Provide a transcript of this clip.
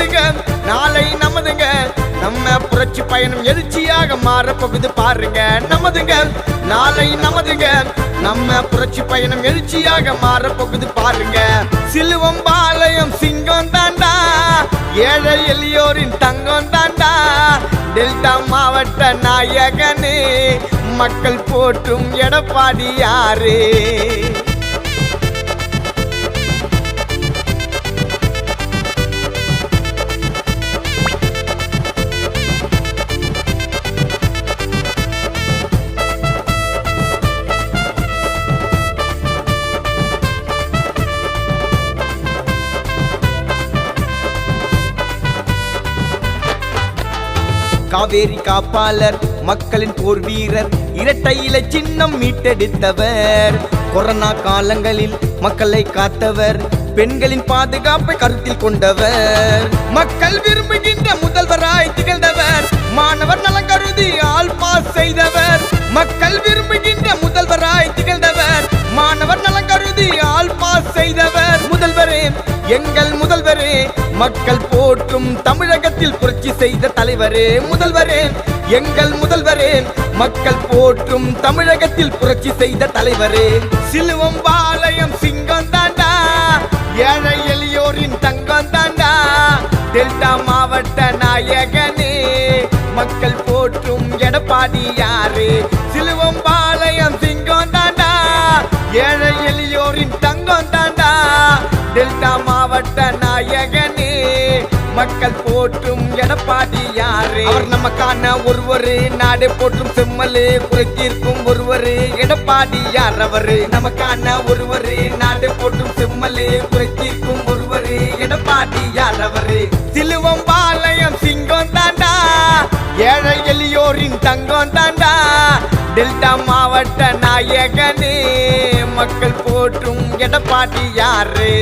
நமதுங்க, நாளை நமதுங்க. நம்ம புரட்சி பயணம் எழுச்சியாக மாறப்போகுது பாருங்க. நமதுங்க, நாளை நமதுங்க. நம்ம புரட்சி பயணம் எழுச்சியாக மாறப்போகுது பாருங்க. சிலுவம்பாளையம் சிங்கம் தாண்டா, ஏழை எளியோரின் தங்கம் தாண்டா. டெல்டா மாவட்ட நாயகனே, மக்கள் போற்றும் எடப்பாடியாரே. காவேரி காப்பாளர், மக்களின் போர் வீரர், இரட்டை இலை சின்னம் மீட்டெடுத்தவர். கொரோனா காலங்களில் மக்களை காத்தவர், பெண்களின் பாதுகாப்பை கருத்தில் கொண்டவர். மக்கள் விரும்புகின்ற முதல்வராய் திகழ்ந்தவர், மாணவர் நலன் கருதி ஆல் பாஸ் செய்தவர். மக்கள் விரும்புகின்ற முதல்வராய் திகழ்ந்தவர், மாணவர் நலன் கருதி ஆல் பாஸ் செய்தவர். முதல்வரே, எங்கள் முதல்வரே, மக்கள் போற்றும் தமிழகத்தில் புரட்சி செய்த தலைவரே. முதல்வரே, எங்கள் முதல்வரே, மக்கள் போற்றும் தமிழகத்தில் புரட்சி செய்த தலைவரே. சிலுவம்பாளையம் சிங்கம் தாண்டா, ஏழை எளியோரின் தங்கம் தாண்டா. டெல்டா மாவட்ட நாயகனே, மக்கள் போற்றும் எடப்பாடியாரே. சிலுவம்பாளையம் சிங்கம் தாண்டா, ஏழை எளியோரின் தங்கம் தாண்டா. டெல்டா மாவட்ட நாயகனே, மக்கள் போற்றும் எடப்பாடியாரே. அவர் நமக்கான ஒருவரு, நாடு போற்றும் செம்மலே குறைத்தீர்க்கும் ஒருவரு எடப்பாடியார். அவரு நமக்கான ஒருவரு, நாடு போற்றும் செம்மலே குறைத்தீர்க்கும் ஒருவரு எடப்பாடியார். அவரு சிலுவம்பாளையம் சிங்கம் தாண்டா, ஏழை எளியோரின் தங்கம் தாண்டா. டெல்டா மாவட்ட நாயகனே, மக்கள் போற்றும் எடப்பாடியாரே.